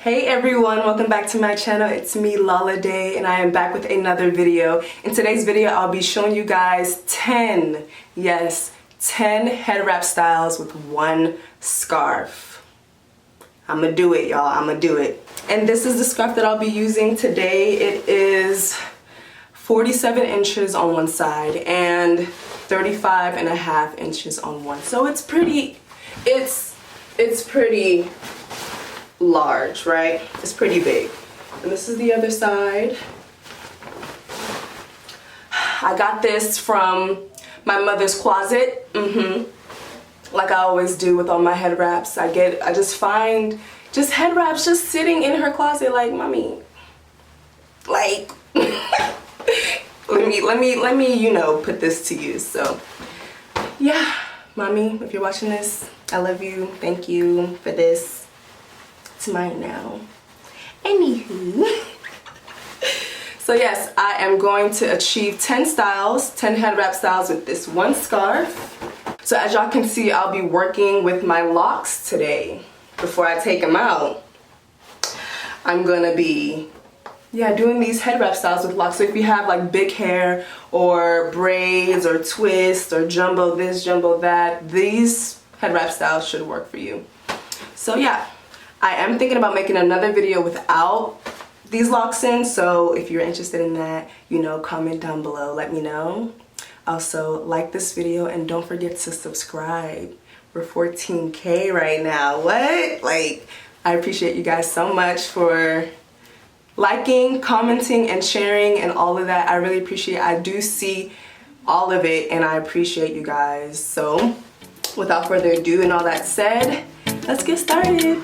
Hey everyone, welcome back to my channel. It's me, Lolade, and I am back with another video. In today's video, I'll be showing you guys 10 head wrap styles with one scarf. I'ma do it, y'all. I'ma do it. And this is the scarf that I'll be using today. It is 47 inches on one side and 35.5 inches on one. So it's pretty large, right? It's pretty big. And this is the other side. I got this from my mother's closet. Like I always do with all my head wraps. I just find head wraps just sitting in her closet like, mommy, like let me, you know, put this to use. So yeah, mommy, if you're watching this, I love you. Thank you for this. It's mine now. Anywho. So yes, I am going to achieve 10 head wrap styles with this one scarf. So as y'all can see, I'll be working with my locks today. Before I take them out, I'm gonna be doing these head wrap styles with locks. So if you have like big hair or braids or twists or jumbo this, jumbo that, these head wrap styles should work for you. So yeah, I am thinking about making another video without these locks in. So if you're interested in that, you know, comment down below, let me know. Also, like this video and don't forget to subscribe. We're 14K right now. What? Like, I appreciate you guys so much for liking, commenting, and sharing and all of that. I really appreciate it. I do see all of it and I appreciate you guys. So without further ado and all that said, let's get started.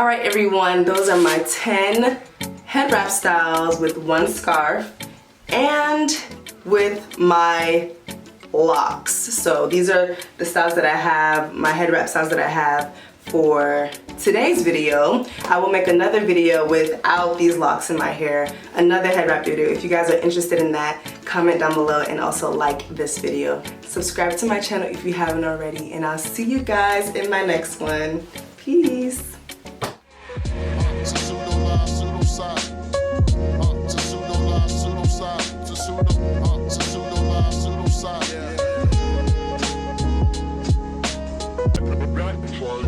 Alright everyone, those are my 10 head wrap styles with one scarf and with my locks. So these are the styles that I have, my head wrap styles that I have for today's video. I will make another video without these locks in my hair, another head wrap video. If you guys are interested in that, comment down below and also like this video. Subscribe to my channel if you haven't already, and I'll see you guys in my next one. Peace. Right.